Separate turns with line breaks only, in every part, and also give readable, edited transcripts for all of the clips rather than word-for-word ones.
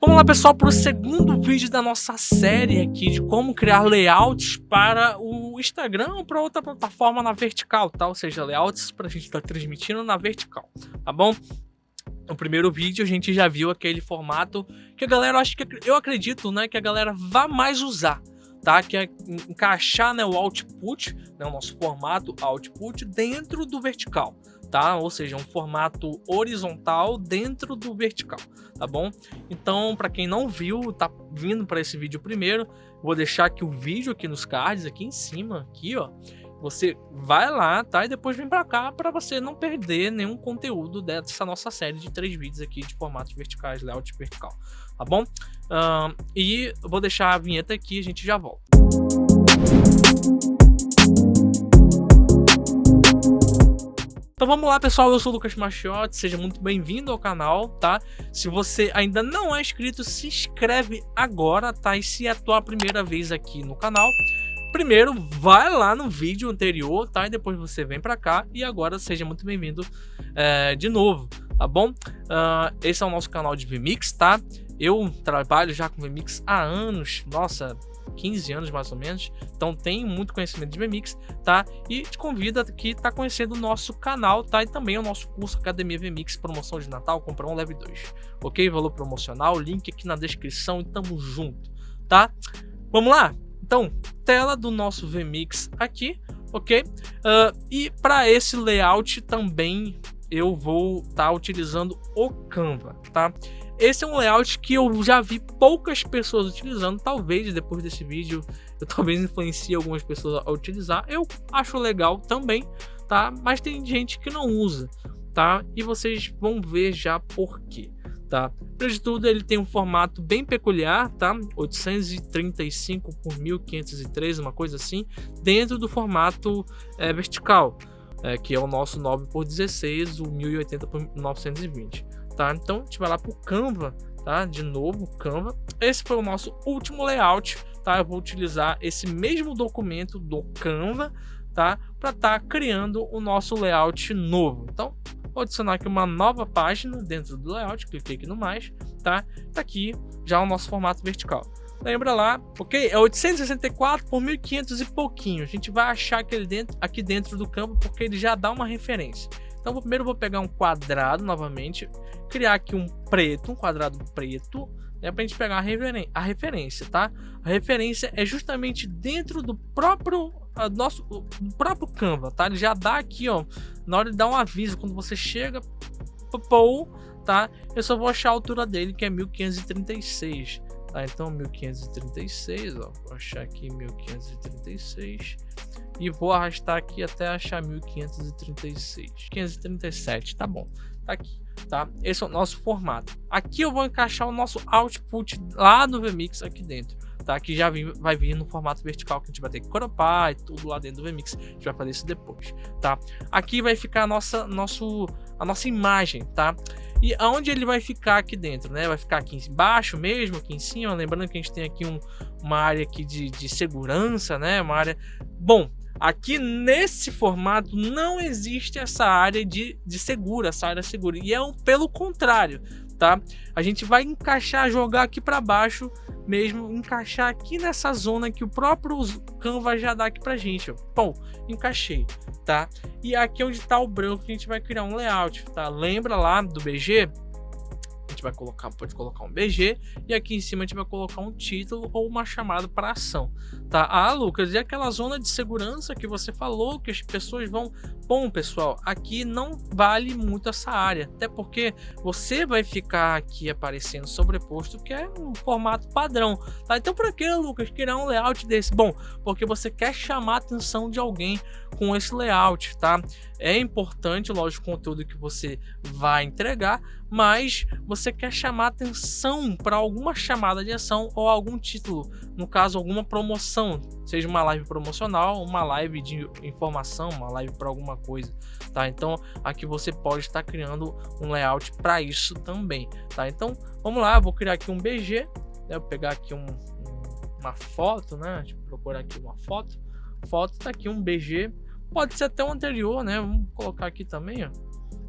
Vamos lá, pessoal, para o segundo vídeo da nossa série aqui de como criar layouts para o Instagram ou para outra plataforma na vertical, tá? Ou seja, layouts para a gente estar transmitindo na vertical, tá bom? No primeiro vídeo a gente já viu aquele formato que a galera, eu acredito, né, que a galera vai mais usar, tá? Que é encaixar, né, o output, né, o nosso formato output dentro do vertical, tá? Ou seja, um formato horizontal dentro do vertical, tá bom? Então, para quem não viu, tá vindo para esse vídeo primeiro, vou deixar aqui o vídeo aqui nos cards, aqui em cima, aqui, ó. Você vai lá, tá? E depois vem para cá para você não perder nenhum conteúdo dessa nossa série de 3 vídeos aqui de formatos verticais, layout vertical, tá bom? E eu vou deixar a vinheta aqui e a gente já volta. Então vamos lá, pessoal, eu sou o Lucas Machiotti, seja muito bem-vindo ao canal, tá? Se você ainda não é inscrito, se inscreve agora, tá? E se é a tua primeira vez aqui no canal, primeiro vai lá no vídeo anterior, tá? E depois você vem pra cá e agora seja muito bem-vindo de novo, tá bom? Esse é o nosso canal de VMix, tá? Eu trabalho já com VMix há anos, nossa, 15 anos mais ou menos, então tenho muito conhecimento de VMix, tá? E te convido aqui tá conhecendo o nosso canal, tá? E também o nosso curso Academia VMix, promoção de Natal, compra um, leve 2, ok? Valor promocional, link aqui na descrição e tamo junto, tá? Vamos lá? Então, tela do nosso VMix aqui, ok? E para esse layout também eu vou estar utilizando o Canva, tá? Esse é um layout que eu já vi poucas pessoas utilizando, talvez depois desse vídeo eu talvez influencie algumas pessoas a utilizar. Eu acho legal também, tá? Mas tem gente que não usa, tá? E vocês vão ver já por quê, tá? Primeiro de tudo, ele tem um formato bem peculiar, tá? 835 por 1503, uma coisa assim, dentro do formato vertical, que é o nosso 9 por 16, o 1080 por 920. Tá? Então a gente vai lá para o Canva, tá? De novo, Canva. Esse foi o nosso último layout, tá? Eu vou utilizar esse mesmo documento do Canva, tá? Para estar criando o nosso layout novo. Então, vou adicionar aqui uma nova página dentro do layout, cliquei aqui no mais, tá? Tá aqui já o nosso formato vertical. Lembra lá, ok? É 864 por 1500 e pouquinho. A gente vai achar aqui dentro do Canva porque ele já dá uma referência. Então, primeiro eu vou pegar um quadrado novamente, criar aqui um quadrado preto, né, para a gente pegar a referência, tá? A referência é justamente dentro do próprio do próprio Canva, tá? Ele já dá aqui, ó, na hora de dar um aviso quando você chega, tá? Eu só vou achar a altura dele, que é 1536, tá? Então 1536, ó, vou achar aqui 1536. E vou arrastar aqui até achar 1536, 537, tá bom, tá aqui, tá? Esse é o nosso formato. Aqui eu vou encaixar o nosso output lá no VMix aqui dentro, tá? Que já vai vir no formato vertical, que a gente vai ter que cropar e tudo lá dentro do VMix. A gente vai fazer isso depois, tá? Aqui vai ficar a nossa imagem, tá? E aonde ele vai ficar aqui dentro, né? Vai ficar aqui embaixo mesmo, aqui em cima. Lembrando que a gente tem aqui uma área aqui de segurança, né? Uma área... Bom, aqui nesse formato não existe essa área essa área segura. E pelo contrário, tá? A gente vai encaixar, jogar aqui para baixo mesmo, encaixar aqui nessa zona que o próprio Canva já dá aqui pra gente, ó. Bom, encaixei, tá? E aqui onde tá o branco a gente vai criar um layout, tá? Lembra lá do BG? A gente vai pode colocar um BG e aqui em cima a gente vai colocar um título ou uma chamada para ação, tá? Ah, Lucas, e aquela zona de segurança que você falou que as pessoas vão... Bom, pessoal, aqui não vale muito essa área, até porque você vai ficar aqui aparecendo sobreposto, que é um formato padrão, tá? Então, para que, Lucas, criar um layout desse? Bom, porque você quer chamar a atenção de alguém com esse layout, tá? É importante, lógico, o conteúdo que você vai entregar, mas você quer chamar atenção para alguma chamada de ação ou algum título, no caso alguma promoção, seja uma live promocional, uma live de informação, uma live para alguma coisa, tá? Então aqui você pode estar criando um layout para isso também, tá? Então vamos lá, vou criar aqui um BG, né? Vou pegar aqui uma foto, né? Deixa eu procurar aqui uma foto, tá aqui um BG, pode ser até o anterior, né? Vamos colocar aqui também, ó.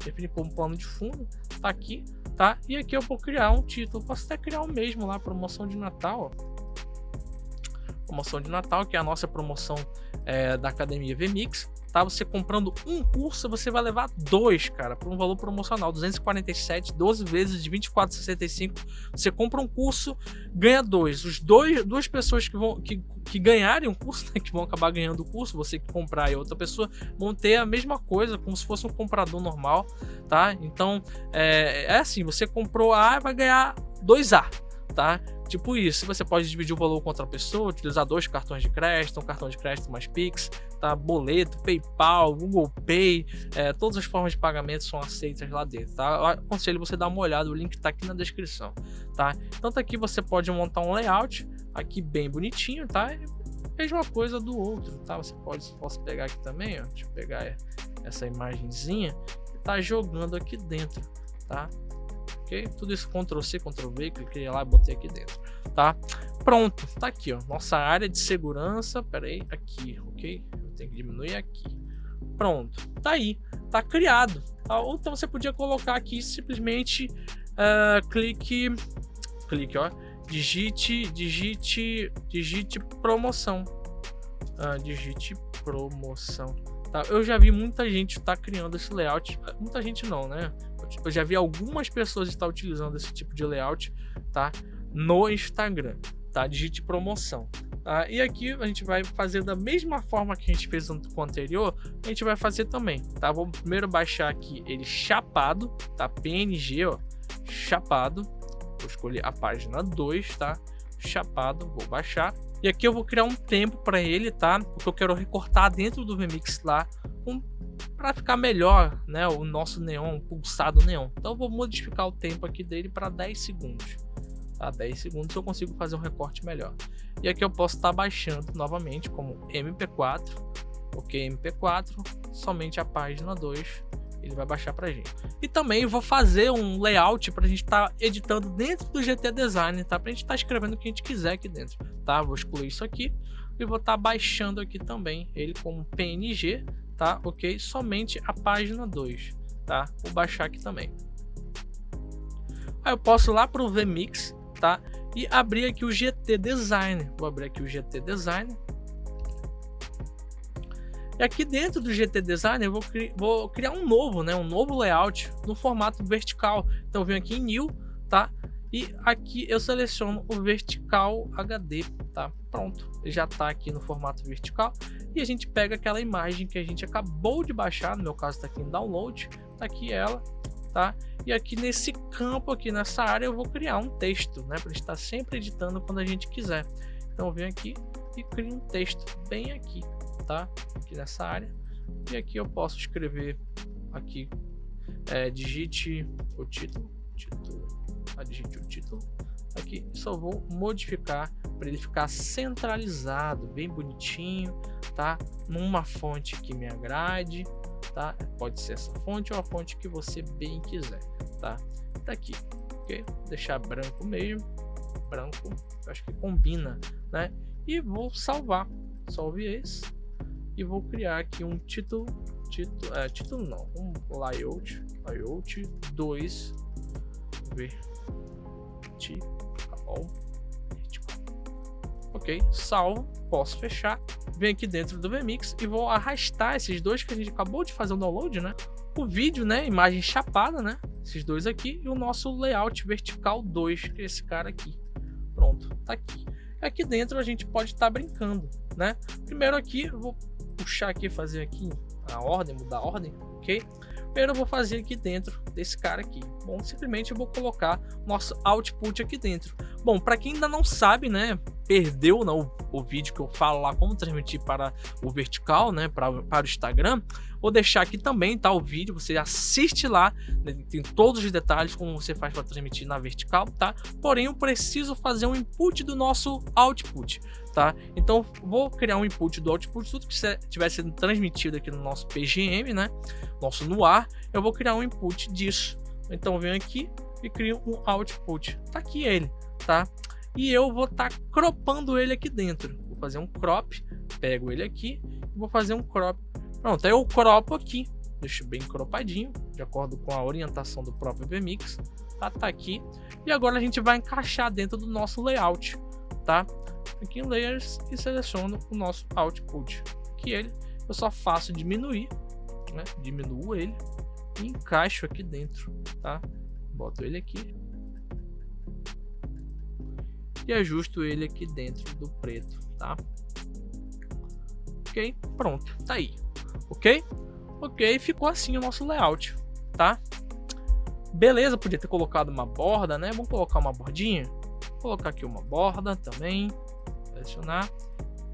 definir como plano de fundo, tá aqui, tá? E aqui eu vou criar um título, posso até criar o mesmo lá, promoção de Natal, ó. Promoção de Natal, que é a nossa promoção da Academia VMix, tá? Você comprando um curso, você vai levar 2, cara, por um valor promocional, 247, 12 vezes de 24,65. Você compra um curso, ganha 2. Duas pessoas que ganharem um curso, né, que vão acabar ganhando o curso, você que comprar e outra pessoa, vão ter a mesma coisa, como se fosse um comprador normal, tá? Então, é assim, você comprou A, vai ganhar 2A, tá? Tipo isso, você pode dividir o valor com outra pessoa, utilizar 2 cartões de crédito, um cartão de crédito mais Pix, tá? Boleto, PayPal, Google Pay, todas as formas de pagamento são aceitas lá dentro, tá? Eu aconselho você dar uma olhada, o link tá aqui na descrição, tá? Então tá aqui, você pode montar um layout aqui bem bonitinho, tá? Mesma coisa do outro, tá? Você posso pegar aqui também, ó, deixa eu pegar essa imagenzinha e tá jogando aqui dentro, tá? Ok? Tudo isso Ctrl+C, Ctrl+V, cliquei lá e botei aqui dentro, tá? Pronto, tá aqui, ó, nossa área de segurança, peraí, aqui, ok? Eu tenho que diminuir aqui. Pronto, tá aí, tá criado, tá? Ou então você podia colocar aqui simplesmente clique, ó, digite promoção, digite promoção, tá? Eu já vi muita gente tá criando esse layout, muita gente não, né? Eu já vi algumas pessoas estar utilizando esse tipo de layout, tá? No Instagram, tá? Digite promoção, tá? E aqui a gente vai fazer da mesma forma que a gente fez com o anterior, a gente vai fazer também, tá? Vou primeiro baixar aqui ele chapado, tá? PNG, ó, chapado. Vou escolher a página 2, tá? Chapado, vou baixar. E aqui eu vou criar um tempo para ele, tá? Porque eu quero recortar dentro do VMix lá, para ficar melhor, né, o nosso neon, pulsado neon. Então eu vou modificar o tempo aqui dele para 10 segundos, tá? 10 segundos eu consigo fazer um recorte melhor. E aqui eu posso estar baixando novamente como MP4, ok, MP4, somente a página 2 ele vai baixar pra gente. E também vou fazer um layout pra gente estar editando dentro do GT Design, tá? Pra gente estar escrevendo o que a gente quiser aqui dentro, tá? Vou excluir isso aqui e vou estar baixando aqui também ele como PNG, tá? Ok? Somente a página 2, tá? Vou baixar aqui também. Aí eu posso ir lá pro VMix, tá? E abrir aqui o GT Design. Vou abrir aqui o GT Design. E aqui dentro do GT Design eu vou criar um novo, né? Um novo layout no formato vertical. Então eu venho aqui em New, tá? E aqui eu seleciono o Vertical HD, tá? Pronto, já tá aqui no formato vertical. E a gente pega aquela imagem que a gente acabou de baixar, no meu caso tá aqui em Download, tá aqui ela, tá? E aqui nesse campo, aqui nessa área, eu vou criar um texto, né? Pra gente estar sempre editando quando a gente quiser. Então eu venho aqui e crio um texto bem aqui, tá? Aqui nessa área. E aqui eu posso escrever aqui, digite o título, digite o título. Aqui só vou modificar para ele ficar centralizado, bem bonitinho, tá? Numa fonte que me agrade, tá? Pode ser essa fonte ou a fonte que você bem quiser, tá? Tá aqui, ok? Vou deixar branco mesmo, branco, acho que combina, né? E vou salvar, salve esse e vou criar aqui um título não, um layout 2 vertical. Ok, salvo, posso fechar, venho aqui dentro do VMix e vou arrastar esses dois que a gente acabou de fazer o download, né? O vídeo, né? Imagem chapada, né? Esses dois aqui e o nosso layout vertical 2, que é esse cara aqui. Pronto, tá aqui. Aqui dentro a gente pode estar brincando, né? Primeiro aqui, eu vou puxar aqui, fazer aqui a ordem, mudar a ordem, ok? Primeiro eu vou fazer aqui dentro desse cara aqui. Bom, simplesmente eu vou colocar nosso output aqui dentro. Bom, para quem ainda não sabe, né, perdeu não, o vídeo que eu falo lá como transmitir para o vertical, né, para o Instagram, vou deixar aqui também, tá, o vídeo, você assiste lá, né, tem todos os detalhes como você faz para transmitir na vertical, tá? Porém, eu preciso fazer um input do nosso output, tá? Então, vou criar um input do output, tudo que estiver sendo transmitido aqui no nosso PGM, né, nosso no ar, eu vou criar um input disso. Então, eu venho aqui e crio um output, tá aqui ele, tá? E eu vou estar cropando ele aqui dentro. Vou fazer um crop, pego ele aqui e vou fazer um crop. Pronto, aí eu cropo aqui, deixo bem cropadinho, de acordo com a orientação do próprio VMix, tá aqui. E agora a gente vai encaixar dentro do nosso layout, tá? Aqui em Layers e seleciono o nosso Output, que eu só faço diminuir, né? Diminuo ele e encaixo aqui dentro, tá? Boto ele aqui e ajusto ele aqui dentro do preto, tá? Ok, pronto, tá aí. Ok, ficou assim o nosso layout, tá? Beleza, podia ter colocado uma borda, né? Vamos colocar uma bordinha. Vou colocar aqui uma borda também. Selecionar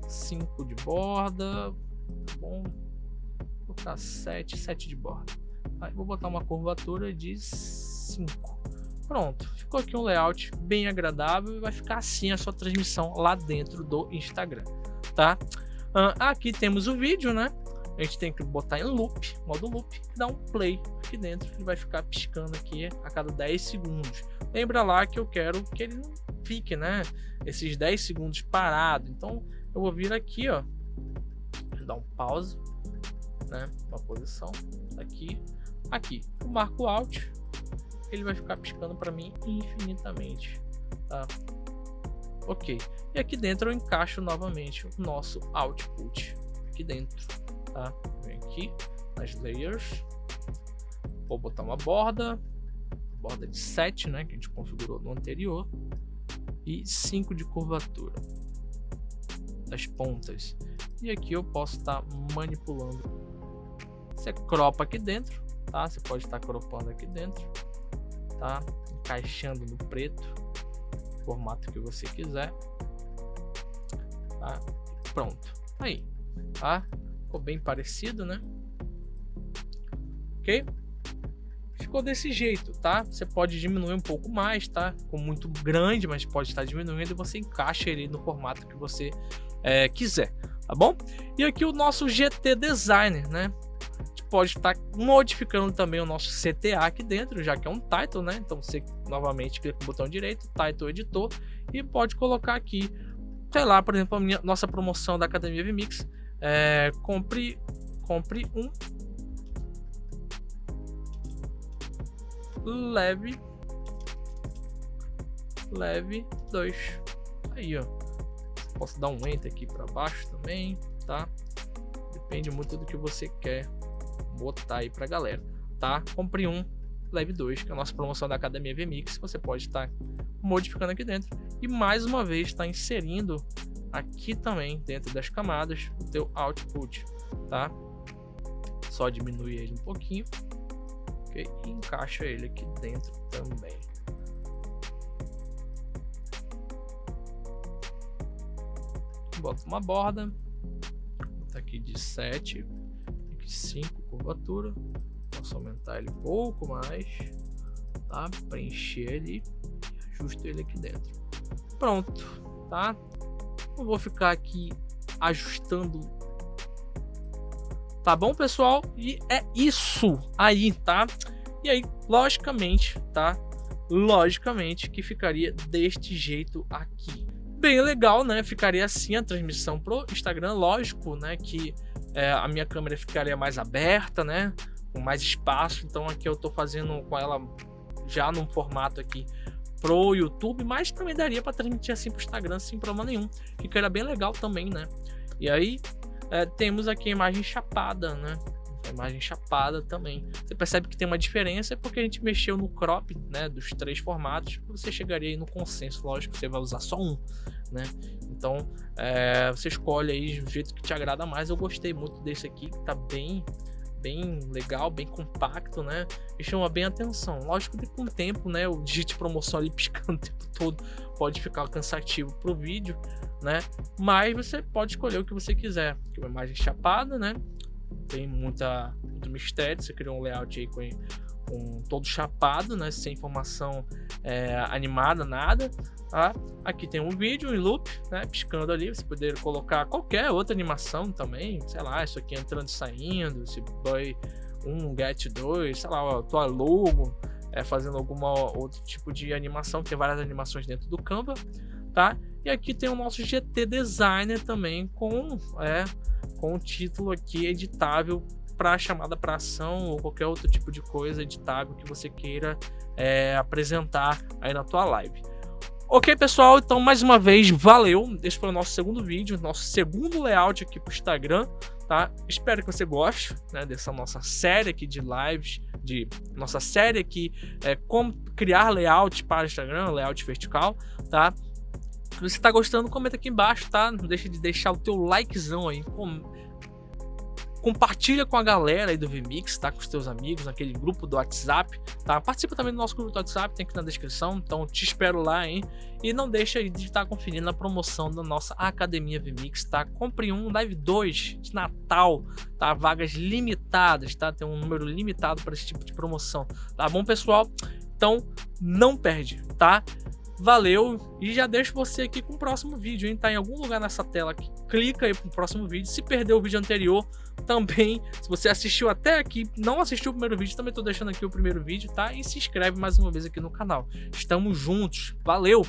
5 de borda. Tá bom. Vou colocar 7 de borda. Aí vou botar uma curvatura de 5. Pronto, ficou aqui um layout bem agradável e vai ficar assim a sua transmissão lá dentro do Instagram, tá? Aqui temos o vídeo, né? A gente tem que botar em loop, modo loop, e dar um play aqui dentro. Ele vai ficar piscando aqui a cada 10 segundos. Lembra lá que eu quero que ele não fique, né? Esses 10 segundos parado. Então eu vou vir aqui, ó, dar um pause, né? Uma posição aqui. Eu marco Alt. Ele vai ficar piscando para mim infinitamente, tá? Ok. E aqui dentro eu encaixo novamente o nosso output aqui dentro, tá? Vem aqui nas layers, vou botar uma borda de 7, né, que a gente configurou no anterior, e 5 de curvatura das pontas. E aqui eu posso estar manipulando. Você cropa aqui dentro, tá? Você pode estar cropando aqui dentro, tá? Encaixando no preto, formato que você quiser, tá? Pronto, aí, tá? Ficou bem parecido, né? Ok? Ficou desse jeito, tá? Você pode diminuir um pouco mais, tá? Ficou muito grande, mas pode estar diminuindo e você encaixa ele no formato que você quiser, tá bom? E aqui o nosso GT Designer, né? A gente pode estar modificando também o nosso CTA aqui dentro, já que é um title, né? Então você novamente clica no botão direito, title editor, e pode colocar aqui, sei lá, por exemplo, nossa promoção da Academia VMix, compre um leve 2. Aí, ó, posso dar um enter aqui para baixo também, tá? Depende muito do que você quer botar aí pra galera, tá? Compre um leve 2, que é a nossa promoção da Academia VMix. Você pode estar modificando aqui dentro e mais uma vez está inserindo aqui também dentro das camadas o teu output, tá? Só diminuir ele um pouquinho, ok? E encaixa ele aqui dentro também. Bota uma borda, bota aqui de 7, aqui 5 curvatura, posso aumentar ele um pouco mais, tá? Preencher ele e ajusto ele aqui dentro. Pronto, tá? Não vou ficar aqui ajustando, tá bom, pessoal? E é isso aí, tá? E aí, logicamente, tá? Logicamente que ficaria deste jeito aqui. Bem legal, né? Ficaria assim a transmissão pro Instagram. Lógico, né? Que a minha câmera ficaria mais aberta, né? Com mais espaço. Então aqui eu tô fazendo com ela já num formato aqui pro YouTube, mas também daria para transmitir assim pro Instagram sem problema nenhum. Ficaria bem legal também, né? E aí temos aqui a imagem chapada, né? A imagem chapada também. Você percebe que tem uma diferença porque a gente mexeu no crop, né, dos 3 formatos. Você chegaria aí no consenso, lógico, você vai usar só um, né? Então você escolhe aí do jeito que te agrada mais. Eu gostei muito desse aqui, que tá bem legal, bem compacto, né? E chama bem atenção. Lógico que com o tempo, né, o digite promoção ali piscando o tempo todo pode ficar cansativo pro vídeo, né? Mas você pode escolher o que você quiser. Aqui uma imagem chapada, né? Tem muito mistério. Você criou um layout aí com todo chapado, né? Sem informação animada, nada, tá? Aqui tem um vídeo em loop, né? Piscando ali. Você poderia colocar qualquer outra animação também, sei lá, isso aqui entrando e saindo, esse boy 1, get 2, sei lá, a tua logo, fazendo alguma outro tipo de animação. Tem várias animações dentro do Canva, tá? E aqui tem o nosso GT Designer também com o título aqui editável para chamada para ação ou qualquer outro tipo de coisa editável que você queira apresentar aí na tua live. Ok, pessoal, então mais uma vez, valeu. Esse foi o nosso segundo vídeo, nosso segundo layout aqui pro Instagram, tá? Espero que você goste, né, dessa nossa série aqui de lives, nossa série aqui, como criar layout para Instagram, layout vertical, tá? Se você tá gostando, comenta aqui embaixo, tá? Não deixa de deixar o teu likezão aí, compartilha com a galera aí do VMix, tá? Com os teus amigos, naquele grupo do WhatsApp, tá? Participa também do nosso grupo do WhatsApp, tem aqui na descrição, então te espero lá, hein? E não deixa de estar conferindo a promoção da nossa Academia VMix, tá? Compre um, Live 2 de Natal, tá? Vagas limitadas, tá? Tem um número limitado para esse tipo de promoção, tá bom, pessoal? Então, não perde, tá? Valeu, e já deixo você aqui com o próximo vídeo, hein? Tá em algum lugar nessa tela aqui. Clica aí pro próximo vídeo. Se perdeu o vídeo anterior, também, se você assistiu até aqui, não assistiu o primeiro vídeo, também tô deixando aqui o primeiro vídeo, tá? E se inscreve mais uma vez aqui no canal. Estamos juntos. Valeu!